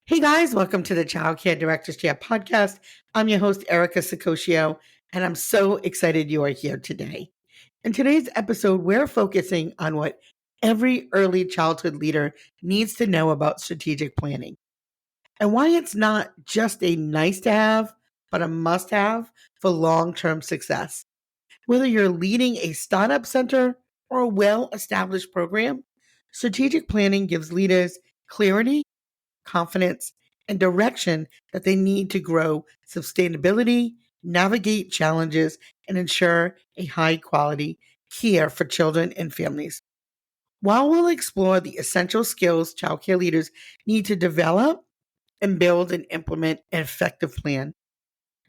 Hey guys, welcome to the Childcare Director's Chair podcast. I'm your host, Erica Saccoccio, and I'm so excited you are here today. In today's episode, we're focusing on what every early childhood leader needs to know about strategic planning and why it's not just a nice to have, but a must have for long term success. Whether you're leading a startup center or a well established program, strategic planning gives leaders clarity, confidence, and direction that they need to grow sustainability, navigate challenges, and ensure a high quality care for children and families. While we'll explore the essential skills childcare leaders need to develop and build and implement an effective plan,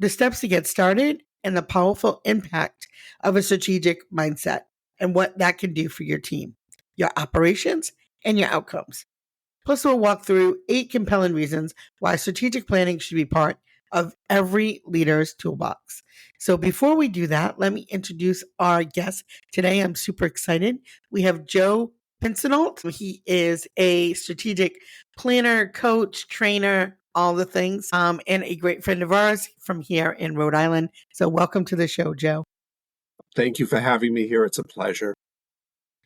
the steps to get started, and the powerful impact of a strategic mindset and what that can do for your team, your operations, and your outcomes. Plus, we'll walk through 8 compelling reasons why strategic planning should be part of every leader's toolbox. So, before we do that, let me introduce our guest today. I'm super excited. We have Joe Pinsonneault. He is a strategic planner, coach, trainer, all the things, and a great friend of ours from here in Rhode Island. So, welcome to the show, Joe. Thank you for having me here. It's a pleasure.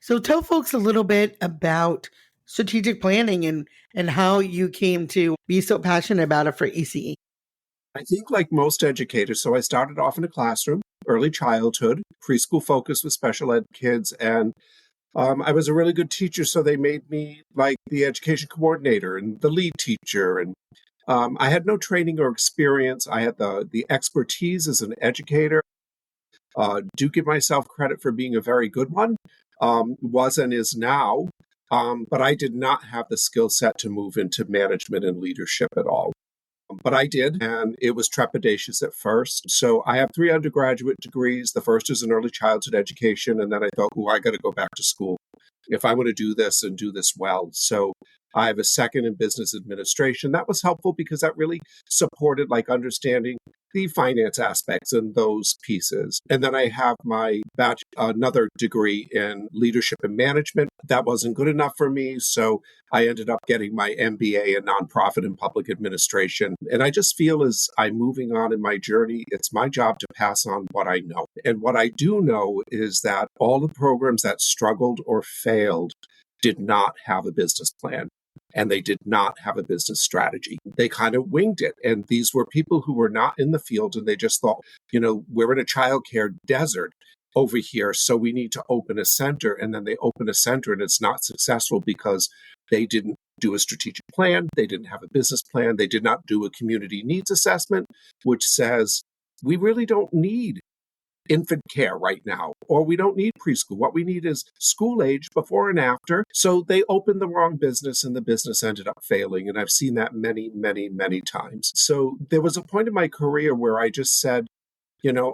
So, tell folks a little bit about strategic planning and how you came to be so passionate about it for ECE. I think like most educators, so I started off in a classroom, early childhood, preschool focus with special ed kids, and I was a really good teacher, so they made me like the education coordinator and the lead teacher, and I had no training or experience. I had the expertise as an educator. Do give myself credit for being a very good one, was and is now. But I did not have the skill set to move into management and leadership at all. But I did, and it was trepidatious at first. So I have 3 undergraduate degrees. The first is in early childhood education, and then I thought, I got to go back to school if I want to do this and do this well. So I have a second in business administration. That was helpful because that really supported like understanding the finance aspects and those pieces. And then I have my another degree in leadership and management. That wasn't good enough for me. So I ended up getting my MBA in nonprofit and public administration. And I just feel as I'm moving on in my journey, it's my job to pass on what I know. And what I do know is that all the programs that struggled or failed did not have a business plan. And they did not have a business strategy. They kind of winged it. And these were people who were not in the field and they just thought, we're in a childcare desert over here, so we need to open a center. And then they open a center and it's not successful because they didn't do a strategic plan. They didn't have a business plan. They did not do a community needs assessment, which says we really don't need infant care right now, or we don't need preschool. What we need is school age before and after. So they opened the wrong business and the business ended up failing. And I've seen that many, many, many times. So there was a point in my career where I just said,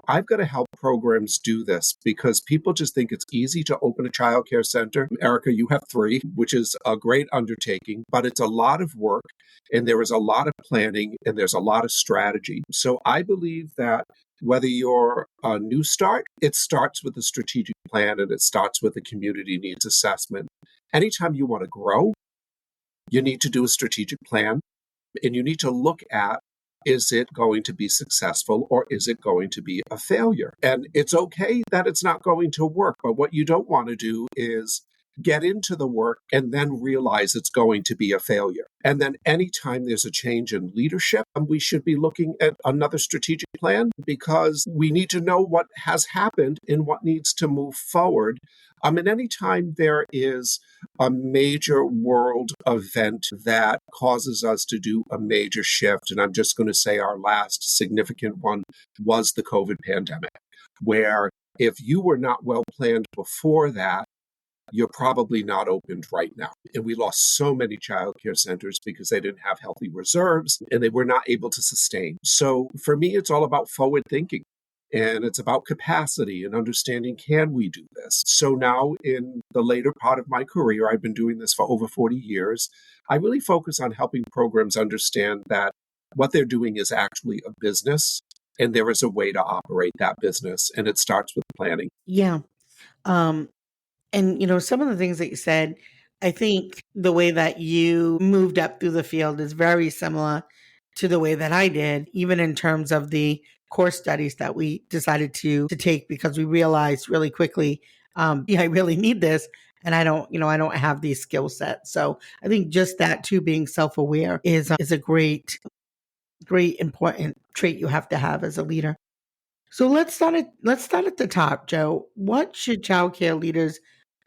I've got to help programs do this because people just think it's easy to open a childcare center. Erica, you have 3, which is a great undertaking, but it's a lot of work and there is a lot of planning and there's a lot of strategy. So I believe that whether you're a new start, it starts with a strategic plan and it starts with a community needs assessment. Anytime you want to grow, you need to do a strategic plan and you need to look at, is it going to be successful or is it going to be a failure? And it's okay that it's not going to work, but what you don't want to do is get into the work and then realize it's going to be a failure. And then anytime there's a change in leadership, we should be looking at another strategic plan because we need to know what has happened and what needs to move forward. And anytime there is a major world event that causes us to do a major shift, and I'm just going to say our last significant one was the COVID pandemic, where if you were not well planned before that, you're probably not opened right now. And we lost so many childcare centers because they didn't have healthy reserves and they were not able to sustain. So for me, it's all about forward thinking and it's about capacity and understanding, can we do this? So now in the later part of my career, I've been doing this for over 40 years. I really focus on helping programs understand that what they're doing is actually a business and there is a way to operate that business. And it starts with planning. Yeah. And some of the things that you said, I think the way that you moved up through the field is very similar to the way that I did, even in terms of the course studies that we decided to take because we realized really quickly, yeah, I really need this. And I don't have these skill sets. So I think just that too, being self-aware is a great important trait you have to have as a leader. So let's start at the top, Joe. What should childcare leaders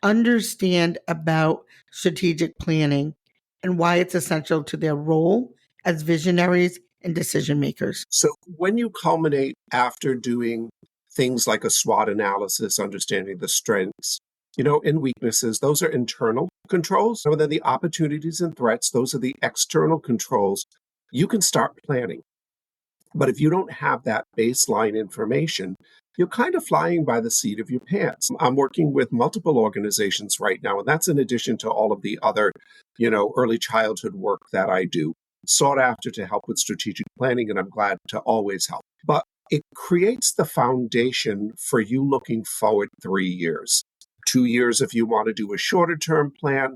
understand about strategic planning and why it's essential to their role as visionaries and decision makers? So when you culminate after doing things like a SWOT analysis, understanding the strengths, and weaknesses, those are internal controls. And then the opportunities and threats, those are the external controls. You can start planning. But if you don't have that baseline information, you're kind of flying by the seat of your pants. I'm working with multiple organizations right now, and that's in addition to all of the other, early childhood work that I do, sought after to help with strategic planning, and I'm glad to always help. But it creates the foundation for you looking forward 3 years, 2 years if you want to do a shorter term plan,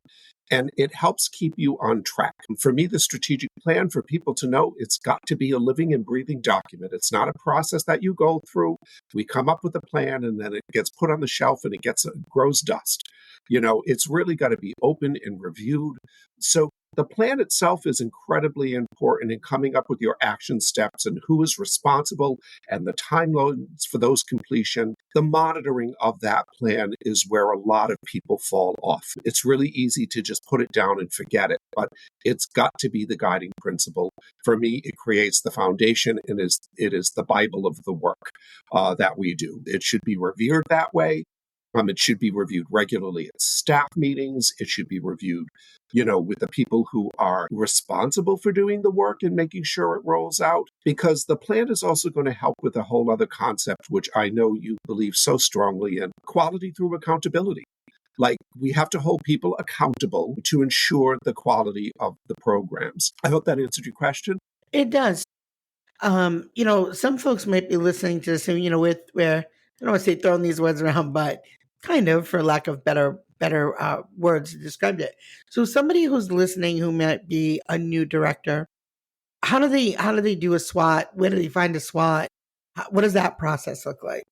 and it helps keep you on track. For me, the strategic plan, for people to know, it's got to be a living and breathing document. It's not a process that you go through. We come up with a plan and then it gets put on the shelf and it grows dust. It's really got to be open and reviewed. So the plan itself is incredibly important in coming up with your action steps and who is responsible and the timelines for those completion. The monitoring of that plan is where a lot of people fall off. It's really easy to just put it down and forget it, but it's got to be the guiding principle. For me, it creates the foundation and it is the Bible of the work that we do. It should be revered that way. It should be reviewed regularly at staff meetings. It should be reviewed, with the people who are responsible for doing the work and making sure it rolls out. Because the plan is also going to help with a whole other concept, which I know you believe so strongly in: quality through accountability. Like, we have to hold people accountable to ensure the quality of the programs. I hope that answered your question. It does. Some folks might be listening to this, and with where I don't want to say throwing these words around, but kind of, for lack of better words to describe it. So somebody who's listening who might be a new director, how do they do a SWOT? Where do they find a SWOT? What does that process look like?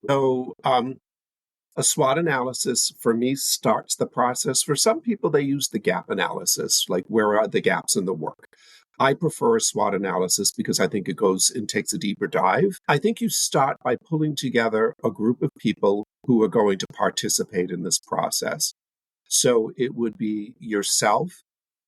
So, a SWOT analysis for me starts the process. For some people, they use the gap analysis, like where are the gaps in the work. I prefer a SWOT analysis because I think it goes and takes a deeper dive. I think you start by pulling together a group of people who are going to participate in this process. So it would be yourself.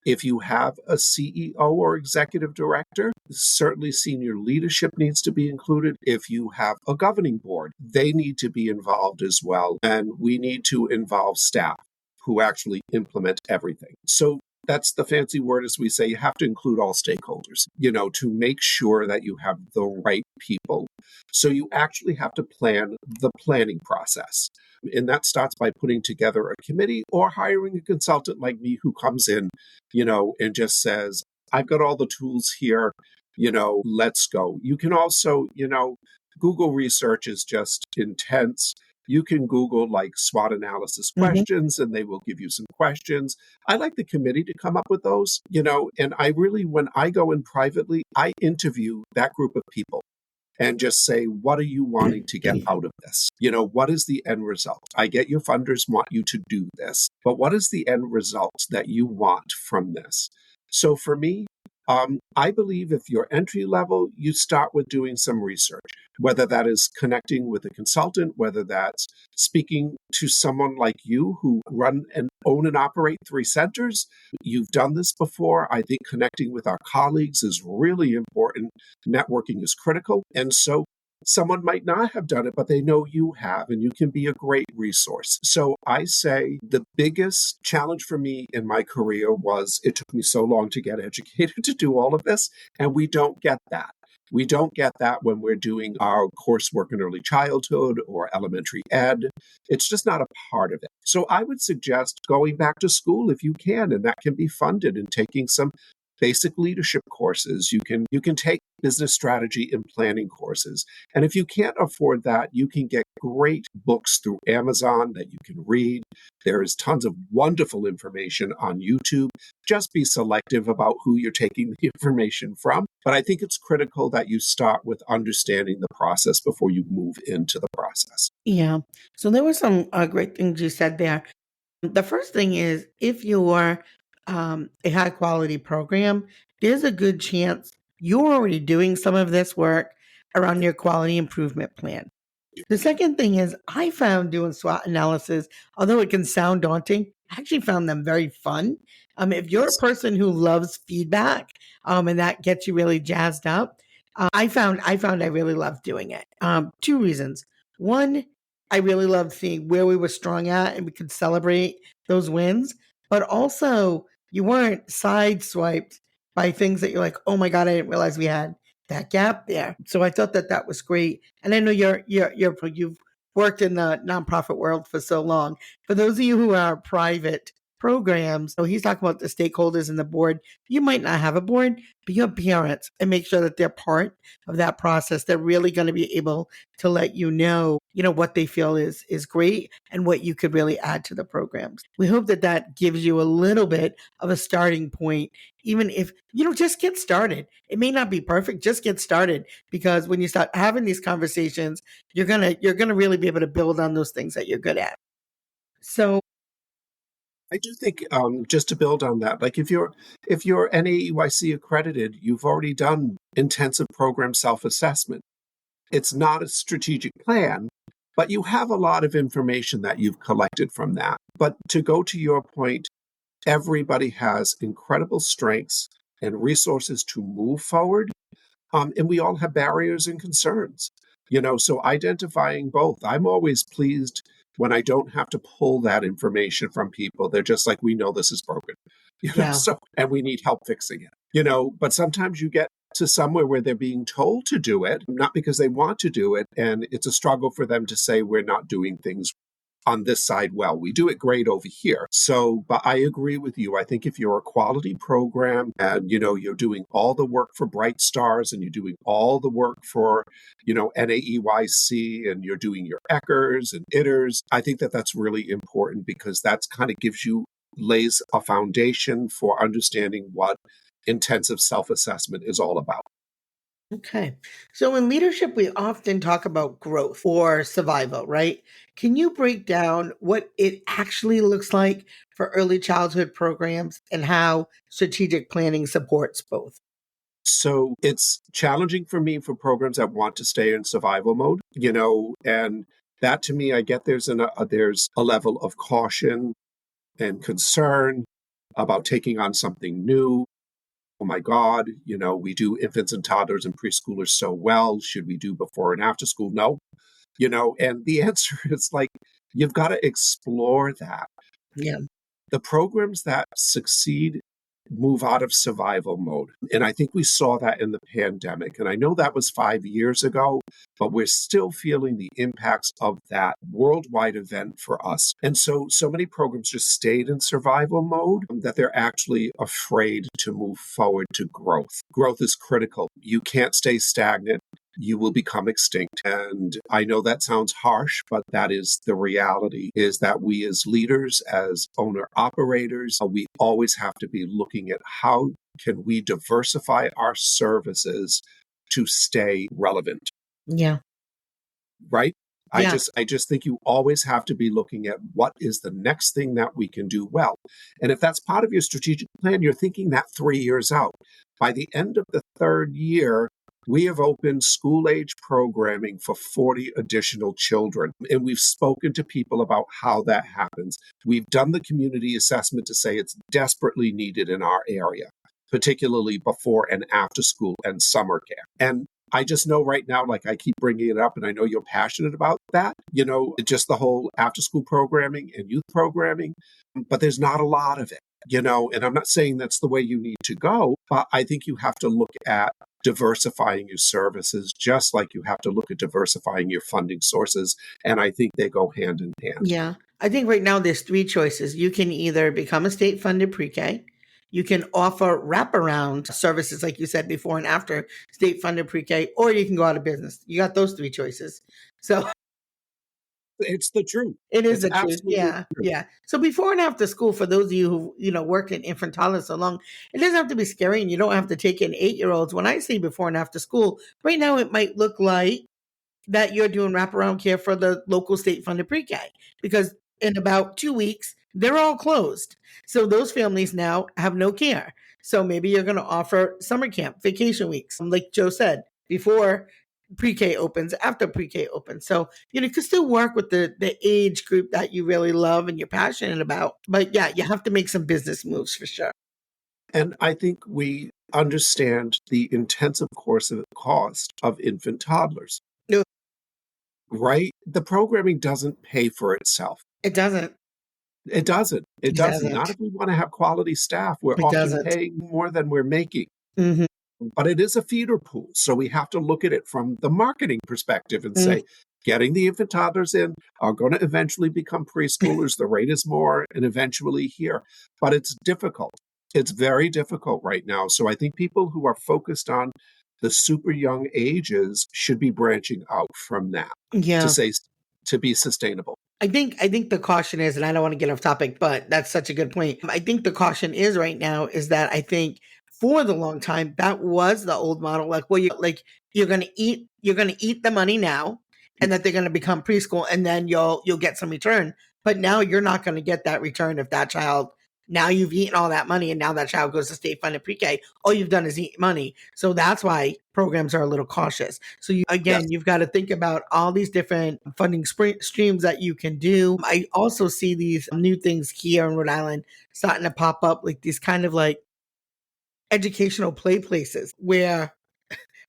If you have a CEO or executive director, certainly senior leadership needs to be included. If you have a governing board, they need to be involved as well. And we need to involve staff who actually implement everything. So that's the fancy word, as we say. You have to include all stakeholders, to make sure that you have the right people. So you actually have to plan the planning process. And that starts by putting together a committee or hiring a consultant like me who comes in, and just says, I've got all the tools here, let's go. You can also, Google research is just intense. You can Google like SWOT analysis Hmm. questions and they will give you some questions. I like the committee to come up with those, and when I go in privately, I interview that group of people and just say, what are you wanting to get out of this? What is the end result? I get your funders want you to do this, but what is the end result that you want from this? So for me, I believe if you're entry level, you start with doing some research, whether that is connecting with a consultant, whether that's speaking to someone like you who run and own and operate 3 centers. You've done this before. I think connecting with our colleagues is really important. Networking is critical. And so someone might not have done it, but they know you have, and you can be a great resource. So I say the biggest challenge for me in my career was it took me so long to get educated to do all of this, and we don't get that. We don't get that when we're doing our coursework in early childhood or elementary ed. It's just not a part of it. So I would suggest going back to school if you can, and that can be funded, and taking some basic leadership courses. You can take business strategy and planning courses. And if you can't afford that, you can get great books through Amazon that you can read. There is tons of wonderful information on YouTube. Just be selective about who you're taking the information from. But I think it's critical that you start with understanding the process before you move into the process. Yeah. So there were some great things you said there. The first thing is if you're a high quality program, there's a good chance you're already doing some of this work around your quality improvement plan. The second thing is I found doing SWOT analysis, although it can sound daunting, I actually found them very fun. If you're a Yes. person who loves feedback, and that gets you really jazzed up, I found I really loved doing it. Two reasons. One, I really loved seeing where we were strong at and we could celebrate those wins. But also, you weren't sideswiped by things that you're like, oh my God, I didn't realize we had that gap there. So I thought that that was great. And I know you've worked in the nonprofit world for so long. For those of you who are private programs, so he's talking about the stakeholders and the board. You might not have a board, but you have parents and make sure that they're part of that process. They're really going to be able to let you know what they feel is great and what you could really add to the programs. We hope that that gives you a little bit of a starting point, even if just get started. It may not be perfect, just get started, because when you start having these conversations, you're gonna really be able to build on those things that you're good at. So I do think, just to build on that, like if you're NAEYC accredited, you've already done intensive program self-assessment. It's not a strategic plan, but you have a lot of information that you've collected from that. But to go to your point, everybody has incredible strengths and resources to move forward. And we all have barriers and concerns, so identifying both. I'm always pleased when I don't have to pull that information from people. They're just like, we know this is broken, yeah, so, and we need help fixing it, but sometimes you get to somewhere where they're being told to do it, not because they want to do it. And it's a struggle for them to say, we're not doing things on this side well. We do it great over here. So, but I agree with you. I think if you're a quality program and you're doing all the work for Bright Stars and you're doing all the work for NAEYC and you're doing your ECHRs and ITERs, I think that that's really important because that's kind of lays a foundation for understanding what intensive self-assessment is all about. okay. So in leadership, we often talk about growth or survival, right? Can you break down what it actually looks like for early childhood programs and how strategic planning supports both? So it's challenging for me for programs that want to stay in survival mode, and that to me, I get there's a level of caution and concern about taking on something new. Oh my God, we do infants and toddlers and preschoolers so well. Should we do before and after school? No, and the answer is like, you've got to explore that. Yeah. The programs that succeed move out of survival mode. And I think we saw that in the pandemic. And I know that was 5 years ago, but we're still feeling the impacts of that worldwide event for us. And so many programs just stayed in survival mode that they're actually afraid to move forward to growth. Growth is critical. You can't stay stagnant. You will become extinct. And I know that sounds harsh, but that is the reality, is that we as leaders, as owner operators, we always have to be looking at how can we diversify our services to stay relevant, Yeah. right? I Yeah. just I just think you always have to be looking at what is the next thing that we can do well. And if that's part of your strategic plan, you're thinking that 3 years out. By the end of the third year, we have opened school age programming for 40 additional children. And we've spoken to people about how that happens. We've done the community assessment to say it's desperately needed in our area, particularly before and after school and summer care. And I just know right now, like I keep bringing it up, and I know you're passionate about that, just the whole after school programming and youth programming, but there's not a lot of it, and I'm not saying that's the way you need to go, but I think you have to look at diversifying your services, just like you have to look at diversifying your funding sources. And I think they go hand in hand. Yeah. I think right now there's three choices. You can either become a state funded pre K, You can offer wraparound services, like you said, before and after state funded pre-K, or you can go out of business. You got those three choices. So It's the truth. it is It's the truth. absolutely Yeah. true. Yeah. So before and after school, for those of you who, worked in infant toddlers so long, it doesn't have to be scary and you don't have to take in 8-year-olds. When I say before and after school, right now it might look like that you're doing wraparound care for the local state funded pre-K because in about 2 weeks, they're all closed. So those families now have no care. So maybe you're going to offer summer camp, vacation weeks, like Joe said, before pre-K opens, after pre-K opens. So, you can still work with the age group that you really love and you're passionate about. But yeah, you have to make some business moves for sure. And I think we understand the intensive cost of infant toddlers, No, right? The programming doesn't pay for itself. it doesn't. It doesn't. It It doesn't. Not doesn't. if we want to have quality staff. We're It often doesn't. paying more than we're making. Mm-hmm. But it is a feeder pool. So we have to look at it from the marketing perspective and say, getting the infant toddlers in are going to eventually become preschoolers. The rate is more and eventually here. But it's difficult. It's very difficult right now. So I think people who are focused on the super young ages should be branching out from that Yeah. to be sustainable. I think the caution is, and I don't want to get off topic, but that's such a good point. I think the caution is right now is that I think for the long time that was the old model. Like, well, you're gonna eat the money now, and that they're gonna become preschool, and then you'll get some return. But now you're not gonna get that return if that child. Now you've eaten all that money, and now that child goes to state funded pre-K. All you've done is eat money. So that's why programs are a little cautious. So Yes. you've got to think about all these different funding streams that you can do. I also see these new things here in Rhode Island starting to pop up, like these kind of like educational play places where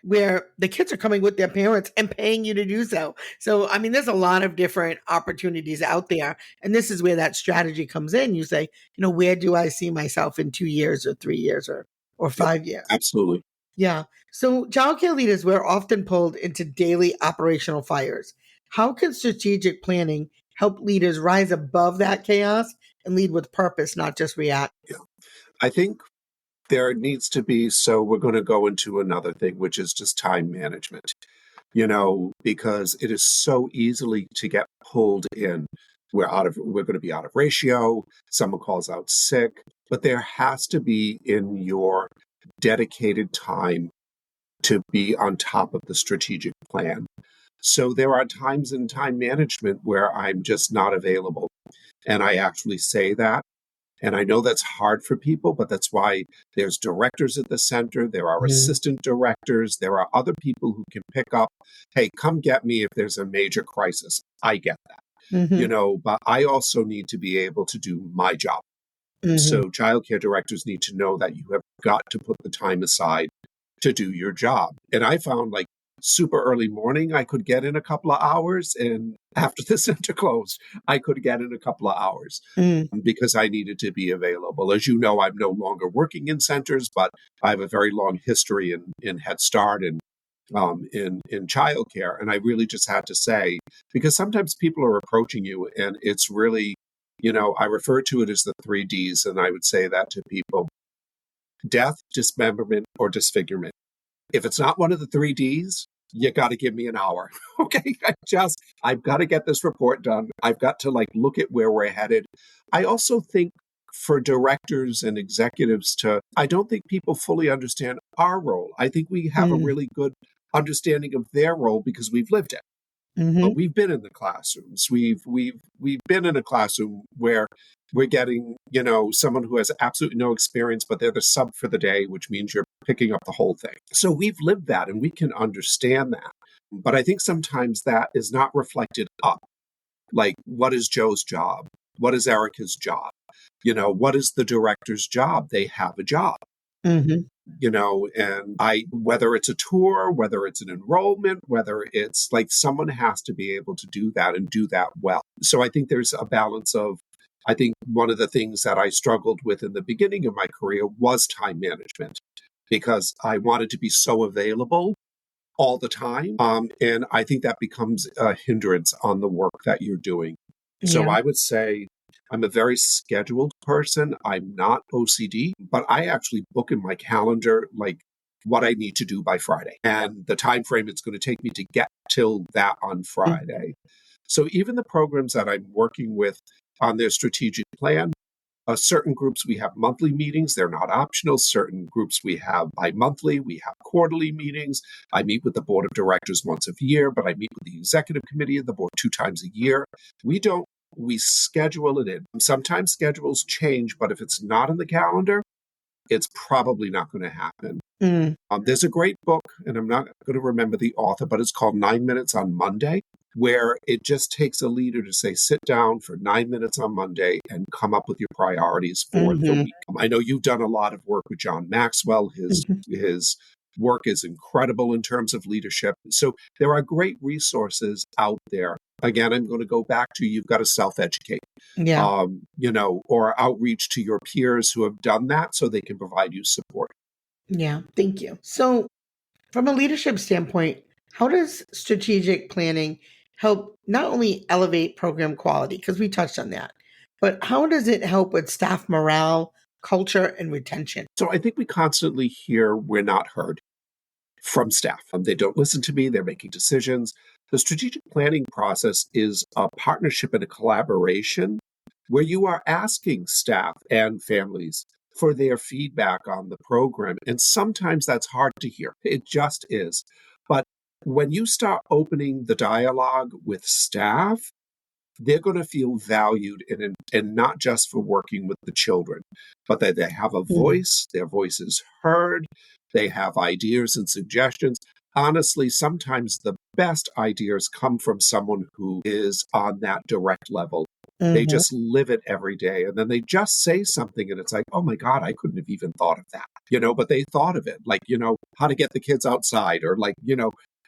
the kids are coming with their parents and paying you to do so. So, I mean, there's a lot of different opportunities out there. And this is where that strategy comes in. You say, where do I see myself in 2 years or 3 years or Yep. 5 years? Absolutely. Yeah. So, childcare leaders, we're often pulled into daily operational fires. How can strategic planning help leaders rise above that chaos and lead with purpose, not just react? I think there needs to be, so we're going to go into another thing, which is just time management, because it is so easily to get pulled in. We're going to be out of ratio. Someone calls out sick, but there has to be in your dedicated time to be on top of the strategic plan. So there are times in time management where I'm just not available. And I actually say that. And I know that's hard for people, but that's why there's directors at the center. There are assistant directors. There are other people who can pick up, hey, come get me if there's a major crisis. I get that, but I also need to be able to do my job. So childcare directors need to know that you have got to put the time aside to do your job. And I found like super early morning, I could get in a couple of hours. And after the center closed, I could get in a couple of hours because I needed to be available. As you know, I'm no longer working in centers, but I have a very long history in Head Start and in childcare. And I really just had to say, because sometimes people are approaching you and it's really, I refer to it as the 3 Ds. And I would say that to people: death, dismemberment, or disfigurement. If it's not one of the 3 Ds, you got to give me an hour. Okay. I've got to get this report done. I've got to look at where we're headed. I also think for directors and executives I don't think people fully understand our role. I think we have a really good understanding of their role because we've lived it. But we've been in the classrooms. We've been in a classroom where we're getting, someone who has absolutely no experience, but they're the sub for the day, which means you're picking up the whole thing. So we've lived that and we can understand that. But I think sometimes that is not reflected up. Like, what is Joe's job? What is Erica's job? What is the director's job? They have a job. And whether it's a tour, whether it's an enrollment, whether it's someone has to be able to do that and do that well. So I think there's a balance of, I think one of the things that I struggled with in the beginning of my career was time management because I wanted to be so available all the time. And I think that becomes a hindrance on the work that you're doing. So I would say I'm a very scheduled person. I'm not OCD, but I actually book in my calendar like what I need to do by Friday and the time frame it's going to take me to get till that on Friday. So even the programs that I'm working with on their strategic plan, certain groups we have monthly meetings, they're not optional. Certain groups we have bi-monthly, we have quarterly meetings. I meet with the board of directors once a year, but I meet with the executive committee of the board 2 times a year. We schedule it in. Sometimes schedules change, but if it's not in the calendar, it's probably not going to happen. There's a great book, and I'm not going to remember the author, but it's called 9 Minutes on Monday, where it just takes a leader to say, sit down for 9 minutes on Monday and come up with your priorities for the week. I know you've done a lot of work with John Maxwell. His work is incredible in terms of leadership. So there are great resources out there. Again, I'm going to go back to you've got to self-educate, or outreach to your peers who have done that so they can provide you support. Yeah, thank you. So, from a leadership standpoint, how does strategic planning help not only elevate program quality, because we touched on that, but how does it help with staff morale, culture, and retention? So I think we constantly hear we're not heard from staff. They don't listen to me, they're making decisions. The strategic planning process is a partnership and a collaboration where you are asking staff and families for their feedback on the program. And sometimes that's hard to hear. It just is. But when you start opening the dialogue with staff, they're going to feel valued and not just for working with the children, but that they have a voice, their voice is heard, they have ideas and suggestions. Honestly, sometimes the best ideas come from someone who is on that direct level. They just live it every day. And then they just say something and it's like, oh my God, I couldn't have even thought of that, but they thought of it, like, how to get the kids outside or like,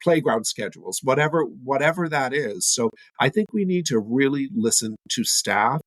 playground schedules, whatever that is. So I think we need to really listen to staff.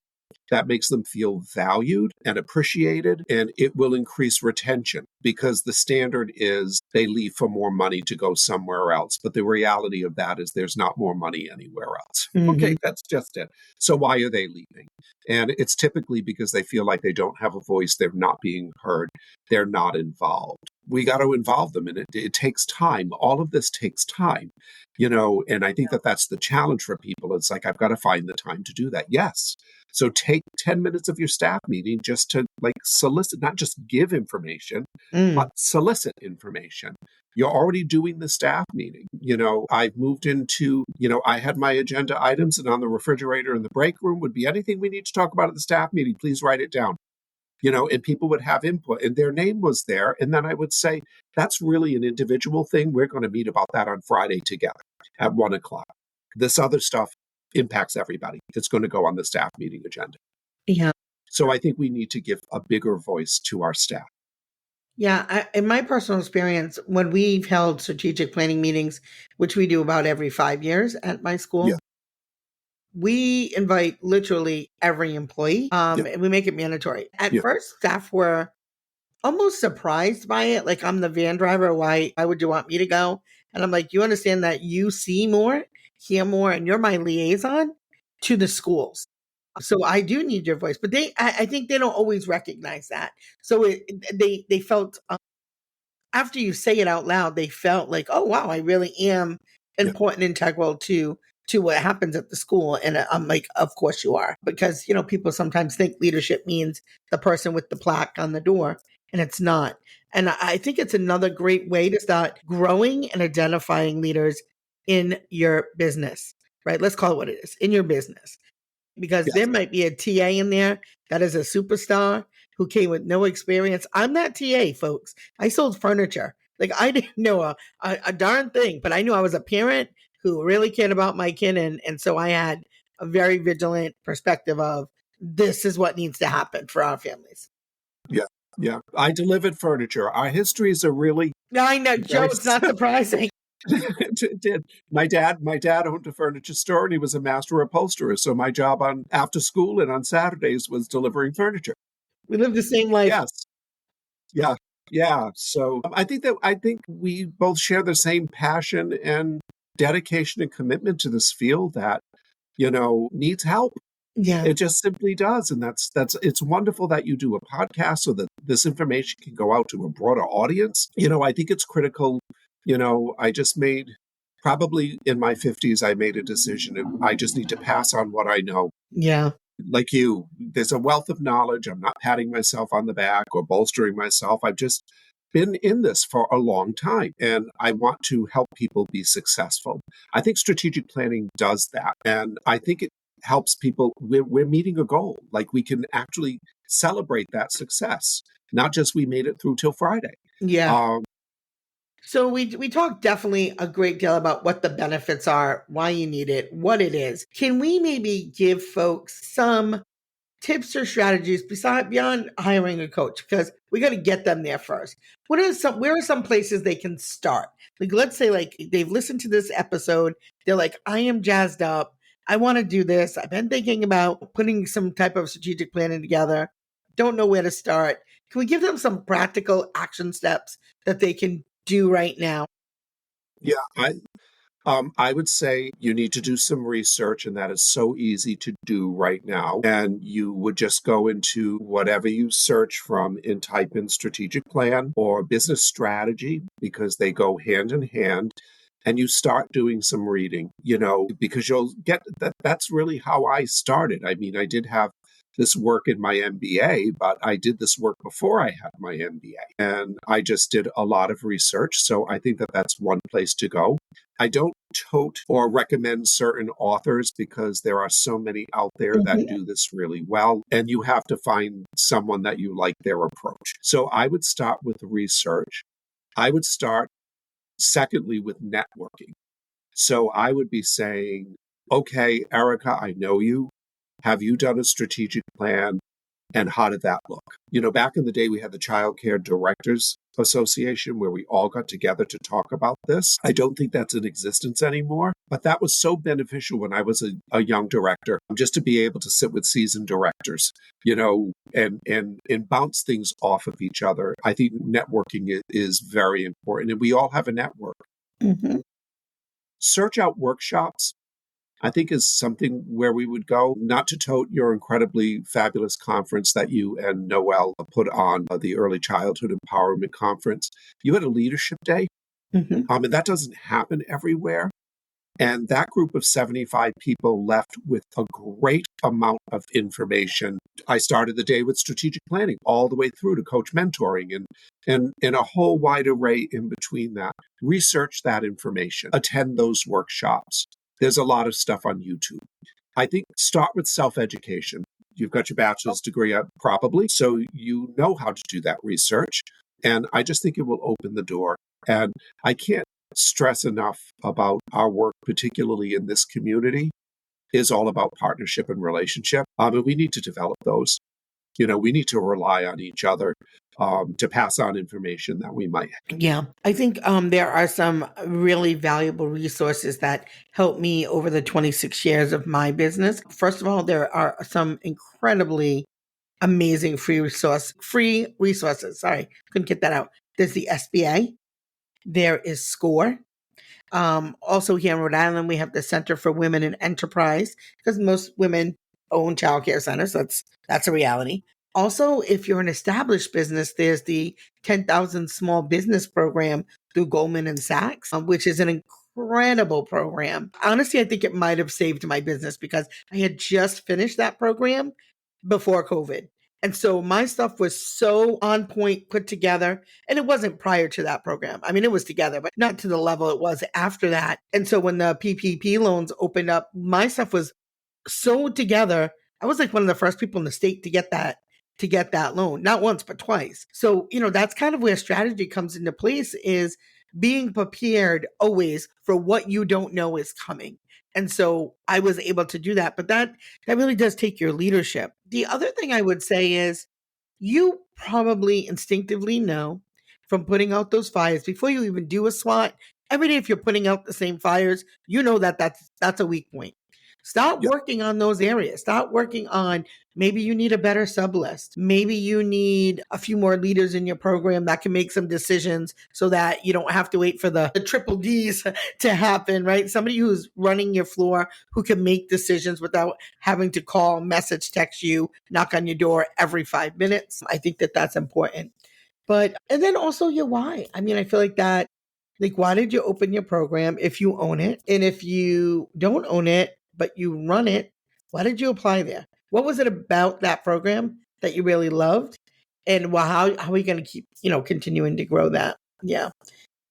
That makes them feel valued and appreciated, and it will increase retention because the standard is they leave for more money to go somewhere else. But the reality of that is there's not more money anywhere else. Okay, that's just it. So why are they leaving? And it's typically because they feel like they don't have a voice, they're not being heard, they're not involved. We got to involve them, and it takes time. All of this takes time, and I think that's the challenge for people. It's like, I've got to find the time to do that. Yes. So take 10 minutes of your staff meeting just to like solicit, not just give information, but solicit information. You're already doing the staff meeting. I've moved into, I had my agenda items, and on the refrigerator in the break room would be anything we need to talk about at the staff meeting. Please write it down. And people would have input and their name was there. And then I would say, that's really an individual thing. We're going to meet about that on Friday together at 1:00. This other stuff impacts everybody. It's going to go on the staff meeting agenda. Yeah. So I think we need to give a bigger voice to our staff. Yeah. In my personal experience, when we've held strategic planning meetings, which we do about every 5 years at my school, we invite literally every employee, and we make it mandatory. At first, staff were almost surprised by it. Like, I'm the van driver. Why would you want me to go? And I'm like, you understand that you see more, hear more, and you're my liaison to the schools. So I do need your voice. But I think they don't always recognize that. So they felt, after you say it out loud, they felt like, oh, wow, I really am important, integral to what happens at the school. And I'm like, of course you are. Because, people sometimes think leadership means the person with the plaque on the door, and it's not. And I think it's another great way to start growing and identifying leaders in your business, right? Let's call it what it is, in your business. Because there might be a TA in there that is a superstar who came with no experience. I'm that TA, folks. I sold furniture. Like, I didn't know a darn thing, but I knew I was a parent who really cared about my kid. And so I had a very vigilant perspective of, this is what needs to happen for our families. Yeah. Yeah. I delivered furniture. Our histories are really. I know, Joe, it's not surprising. It did. My dad owned a furniture store, and he was a master upholsterer. So my job on after school and on Saturdays was delivering furniture. We live the same life. Yes. Yeah. Yeah. So I think we both share the same passion and dedication and commitment to this field that, needs help. Yeah. It just simply does. And that's it's wonderful that you do a podcast so that this information can go out to a broader audience. I think it's critical. I just made probably in my 50s, I made a decision. And I just need to pass on what I know. Yeah. Like you, there's a wealth of knowledge. I'm not patting myself on the back or bolstering myself. I've just been in this for a long time and I want to help people be successful. I think strategic planning does that. And I think it helps people. We're meeting a goal. Like we can actually celebrate that success, not just we made it through till Friday. Yeah. Um, So we talked definitely a great deal about what the benefits are, why you need it, what it is. Can we maybe give folks some tips or strategies beyond hiring a coach? Because we got to get them there first. Where are some places they can start? Like, let's say like they've listened to this episode. They're like, I am jazzed up. I want to do this. I've been thinking about putting some type of strategic planning together. Don't know where to start. Can we give them some practical action steps that they can do right now? yeah, I would say you need to do some research, and that is so easy to do right now. And you would just go into whatever you search from and type in strategic plan or business strategy because they go hand in hand. And you start doing some reading, because you'll get that. That's really how I started. I mean, I did have this work in my MBA, but I did this work before I had my MBA. And I just did a lot of research. So I think that that's one place to go. I don't tote or recommend certain authors because there are so many out there that Mhm. do this really well. And you have to find someone that you like their approach. So I would start with research. I would start, secondly, with networking. So I would be saying, okay, Erica, I know you. Have you done a strategic plan? And how did that look? Back in the day, we had the Childcare Directors Association where we all got together to talk about this. I don't think that's in existence anymore, but that was so beneficial when I was a young director, just to be able to sit with seasoned directors, and bounce things off of each other. I think networking is very important, and we all have a network. Mhm. Search out workshops, I think, is something where we would go, not to tote your incredibly fabulous conference that you and Noel put on, the Early Childhood Empowerment Conference. You had a leadership day, Mhm. and that doesn't happen everywhere. And that group of 75 people left with a great amount of information. I started the day with strategic planning all the way through to coach mentoring and a whole wide array in between that. Research that information, attend those workshops. There's a lot of stuff on YouTube. I think start with self-education. You've got your bachelor's degree, probably, so you know how to do that research. And I just think it will open the door. And I can't stress enough about our work, particularly in this community, is all about partnership and relationship. And we need to develop those. We need to rely on each other to pass on information that we might have. Yeah, I think there are some really valuable resources that helped me over the 26 years of my business. First of all, there are some incredibly amazing free resources. Sorry, couldn't get that out. There's the SBA. There is SCORE. Also here in Rhode Island, we have the Center for Women in Enterprise because most women own childcare centers. That's a reality. Also, if you're an established business, there's the 10,000 Small Business Program through Goldman and Sachs, which is an incredible program. Honestly, I think it might have saved my business because I had just finished that program before COVID. And so my stuff was so on point, put together. And it wasn't prior to that program. I mean, it was together, but not to the level it was after that. And so when the PPP loans opened up, my stuff was so together. I was like one of the first people in the state to get that loan, not once, but twice. So, that's kind of where strategy comes into place, is being prepared always for what you don't know is coming. And so I was able to do that, but that really does take your leadership. The other thing I would say is you probably instinctively know from putting out those fires before you even do a SWOT. Every day, if you're putting out the same fires, you know that that's a weak point. Start Yeah. working on those areas. Start working on Maybe you need a better sub list. Maybe you need a few more leaders in your program that can make some decisions so that you don't have to wait for the triple D's to happen, right? Somebody who's running your floor who can make decisions without having to call, message, text you, knock on your door every 5 minutes. I think that that's important. But, and then also your why. I mean, I feel like that, like, why did you open your program if you own it? And if you don't own it, but you run it, why did you apply there? What was it about that program that you really loved? And well, how are we going to keep, continuing to grow that? Yeah,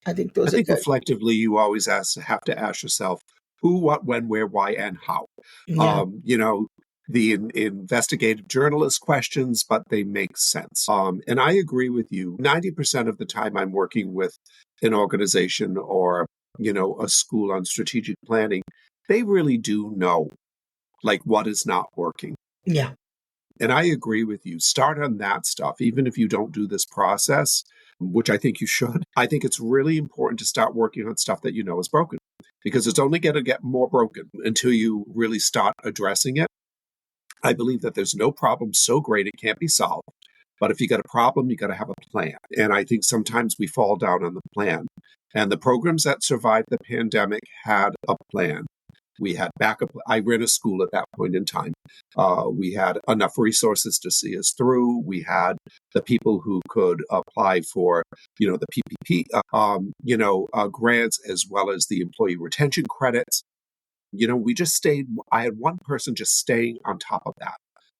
I think I those are think good. reflectively, you always have to ask yourself who, what, when, where, why, and how. Yeah. You know, the investigative journalist questions, but they make sense. And I agree with you. 90% of the time I'm working with an organization or, a school on strategic planning, they really do know like what is not working. Yeah. And I agree with you. Start on that stuff, even if you don't do this process, which I think you should. I think it's really important to start working on stuff that you know is broken because it's only going to get more broken until you really start addressing it. I believe that there's no problem so great it can't be solved. But if you got a problem, you got to have a plan. And I think sometimes we fall down on the plan. And the programs that survived the pandemic had a plan. We had backup. I ran a school at that point in time. We had enough resources to see us through. We had the people who could apply for, the PPP, grants as well as the employee retention credits. We just stayed. I had one person just staying on top of that.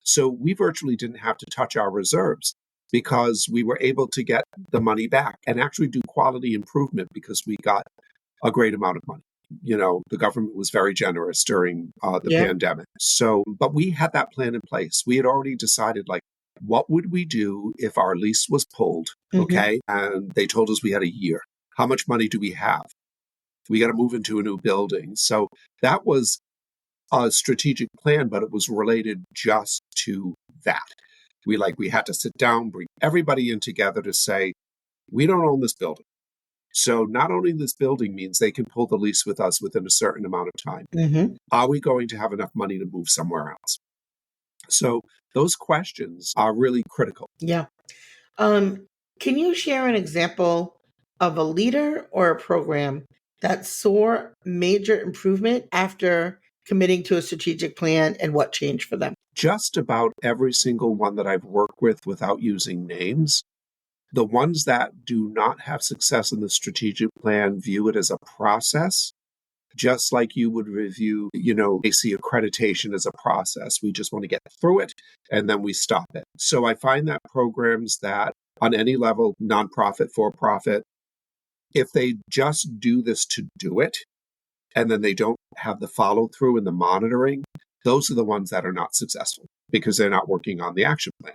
So we virtually didn't have to touch our reserves because we were able to get the money back and actually do quality improvement because we got a great amount of money. The government was very generous during the Yeah. pandemic. So, but we had that plan in place. We had already decided, like, what would we do if our lease was pulled? Okay. And they told us we had a year. How much money do we have? We got to move into a new building. So that was a strategic plan, but it was related just to that. We had to sit down, bring everybody in together to say, we don't own this building. So not owning this building means they can pull the lease with us within a certain amount of time. Are we going to have enough money to move somewhere else? So those questions are really critical. Yeah. Can you share an example of a leader or a program that saw major improvement after committing to a strategic plan and what changed for them? Just about every single one that I've worked with without using names, the ones that do not have success in the strategic plan view it as a process, just like you would review, AC accreditation as a process. We just want to get through it and then we stop it. So I find that programs that on any level, nonprofit, for profit, if they just do this to do it, and then they don't have the follow through and the monitoring, those are the ones that are not successful because they're not working on the action plan.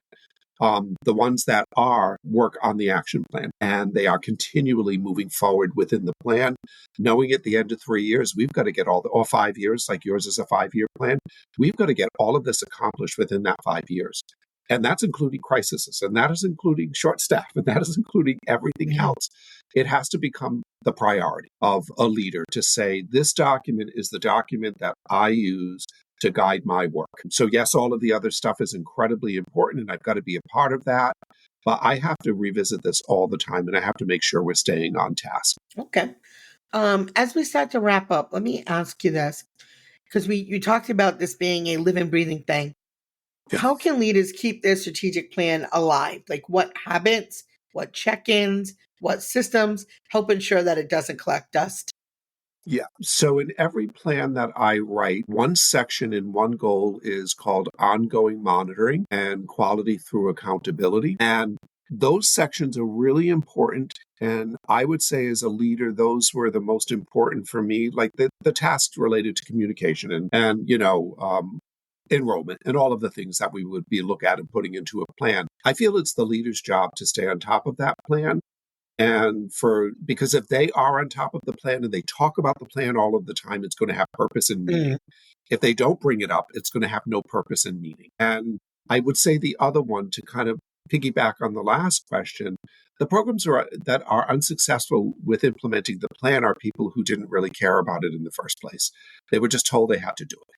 The ones that are work on the action plan and they are continually moving forward within the plan, knowing at the end of 3 years, we've got to get or 5 years, like yours is a 5-year plan. We've got to get all of this accomplished within that 5 years. And that's including crises, and that is including short staff, and that is including everything else. It has to become the priority of a leader to say, this document is the document that I use to guide my work. So yes, all of the other stuff is incredibly important and I've got to be a part of that, but I have to revisit this all the time and I have to make sure we're staying on task. Okay. As we start to wrap up, let me ask you this, because you talked about this being a living, breathing thing. Yeah. How can leaders keep their strategic plan alive? Like what habits, what check-ins, what systems help ensure that it doesn't collect dust? Yeah. So in every plan that I write, one section in one goal is called ongoing monitoring and quality through accountability. And those sections are really important. And I would say as a leader, those were the most important for me, like the tasks related to communication and enrollment and all of the things that we would be look at and putting into a plan. I feel it's the leader's job to stay on top of that plan. And because if they are on top of the plan and they talk about the plan all of the time, it's going to have purpose and meaning. If they don't bring it up, it's going to have no purpose and meaning. And I would say the other one, to kind of piggyback on the last question, the programs that are unsuccessful with implementing the plan are people who didn't really care about it in the first place. They were just told they had to do it.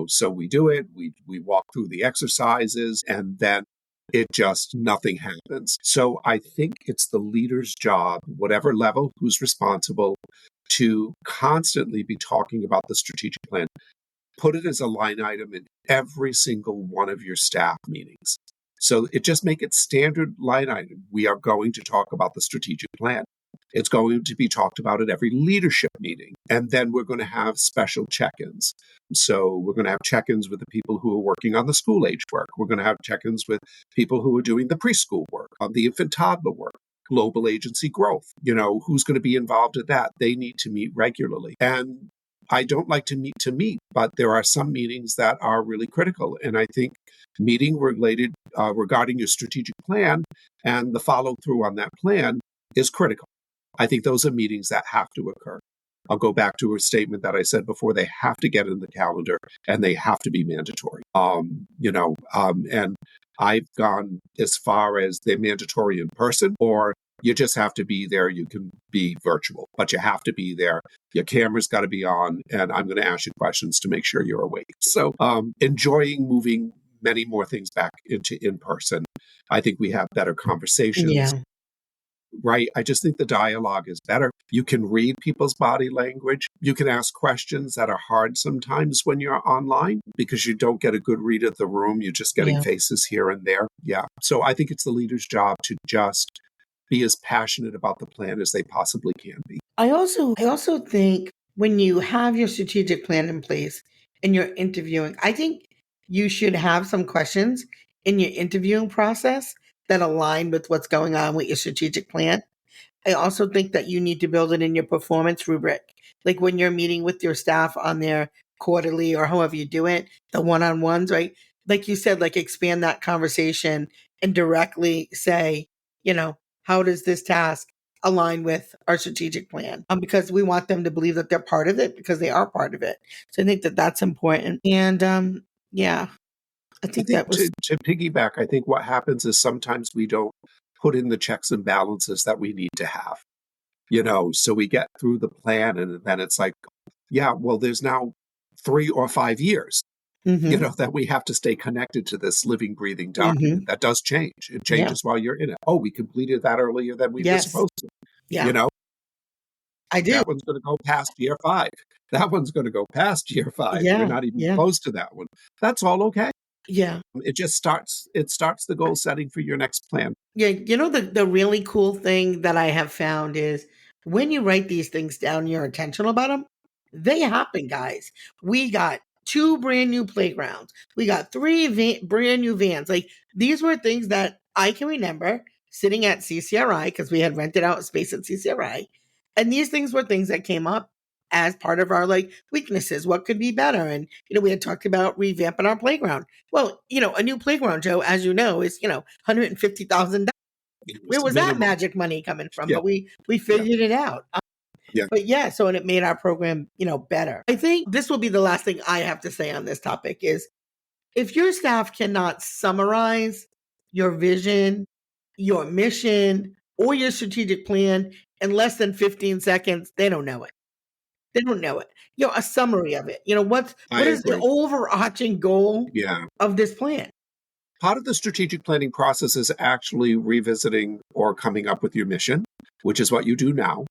So we do it, we walk through the exercises, and then nothing happens. So I think it's the leader's job, whatever level, who's responsible, to constantly be talking about the strategic plan. Put it as a line item in every single one of your staff meetings. So make it standard line item. We are going to talk about the strategic plan. It's going to be talked about at every leadership meeting. And then we're going to have special check-ins. So we're going to have check-ins with the people who are working on the school age work. We're going to have check-ins with people who are doing the preschool work, the infant toddler work, global agency growth. Who's going to be involved in that? They need to meet regularly. And I don't like to meet, but there are some meetings that are really critical. And I think meeting regarding your strategic plan and the follow through on that plan is critical. I think those are meetings that have to occur. I'll go back to a statement that I said before. They have to get in the calendar and they have to be mandatory. And I've gone as far as they're mandatory in person, or you just have to be there. You can be virtual, but you have to be there. Your camera's got to be on, and I'm going to ask you questions to make sure you're awake. So enjoying moving many more things back into in person. I think we have better conversations. Yeah. Right. I just think the dialogue is better. You can read people's body language. You can ask questions that are hard sometimes when you're online because you don't get a good read of the room. You're just getting faces here and there. Yeah. So I think it's the leader's job to just be as passionate about the plan as they possibly can be. I also think when you have your strategic plan in place and you're interviewing, I think you should have some questions in your interviewing process that align with what's going on with your strategic plan. I also think that you need to build it in your performance rubric. Like when you're meeting with your staff on their quarterly or however you do it, the one-on-ones, right? Like you said, like expand that conversation and directly say, how does this task align with our strategic plan? Because we want them to believe that they're part of it because they are part of it. So I think that that's important. And yeah, I I think think that was, to piggyback, I think what happens is sometimes we don't put in the checks and balances that we need to have. So we get through the plan and then it's like, yeah, well, there's now 3 or 5 years, mm-hmm, that we have to stay connected to this living, breathing mm-hmm, document. That does change. It yeah, changes while you're in it. Oh, we completed that earlier than we were yes, supposed to. yeah, You know, I do. that one's going to go past year 5. That one's going to go past year 5. We're Yeah, not even yeah, close to that one. That's all okay. yeah. It starts the goal setting for your next plan. Yeah, the really cool thing that I have found is when you write these things down, you're intentional about them, they happen, guys. We got 2 brand new playgrounds. We got 3 brand new vans. Like these were things that I can remember sitting at CCRI because we had rented out space at CCRI. And these things were things that came up as part of our like weaknesses. What could be better? And we had talked about revamping our playground. Well, a new playground, Joe, as you know, is $150,000. It Where was was that minimum. magic money coming from? Yeah, But we yeah, figured it out. yeah. But yeah, so and it made our program, better. I think this will be the last thing I have to say on this topic is if your staff cannot summarize your vision, your mission, or your strategic plan in less than 15 seconds, they don't know it. They don't know it. A summary of it. I what is the agree. overarching goal Yeah. of this plan? Part of the strategic planning process is actually revisiting or coming up with your mission, which is what you do now,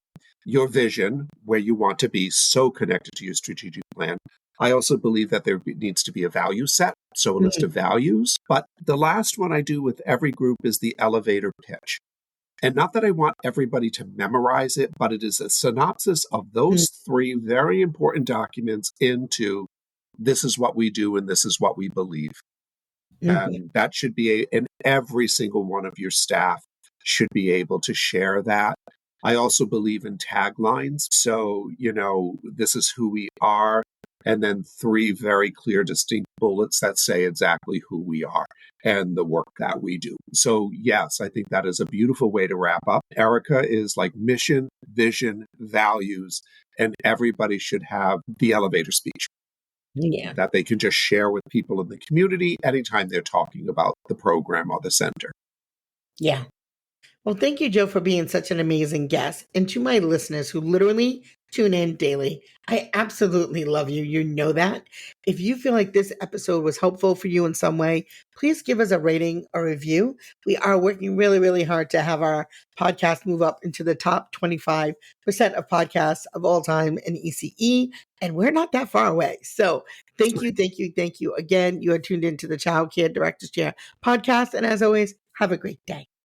your vision, where you want to be so connected to your strategic plan. I also believe that there needs to be a value set, so a list Mhm, of values. But the last one I do with every group is the elevator pitch. And not that I want everybody to memorize it, but it is a synopsis of mhm, those 3 very important documents into this is what we do and this is what we believe. mhm. And that should be and every single one of your staff should be able to share that. I also believe in taglines. So, this is who we are. And then 3 very clear, distinct bullets that say exactly who we are and the work that we do. So, yes, I think that is a beautiful way to wrap up. Erica is like mission, vision, values, and everybody should have the elevator speech Yeah. that they can just share with people in the community anytime they're talking about the program or the center. Yeah. Well, thank you, Joe, for being such an amazing guest. And to my listeners who literally tune in daily. I absolutely love you. You know that. If you feel like this episode was helpful for you in some way, please give us a rating or review. We are working really, really hard to have our podcast move up into the top 25% of podcasts of all time in ECE, and we're not that far away. So thank you, thank you, thank you. Again, you are tuned into the Childcare Director's Chair podcast, and as always, have a great day.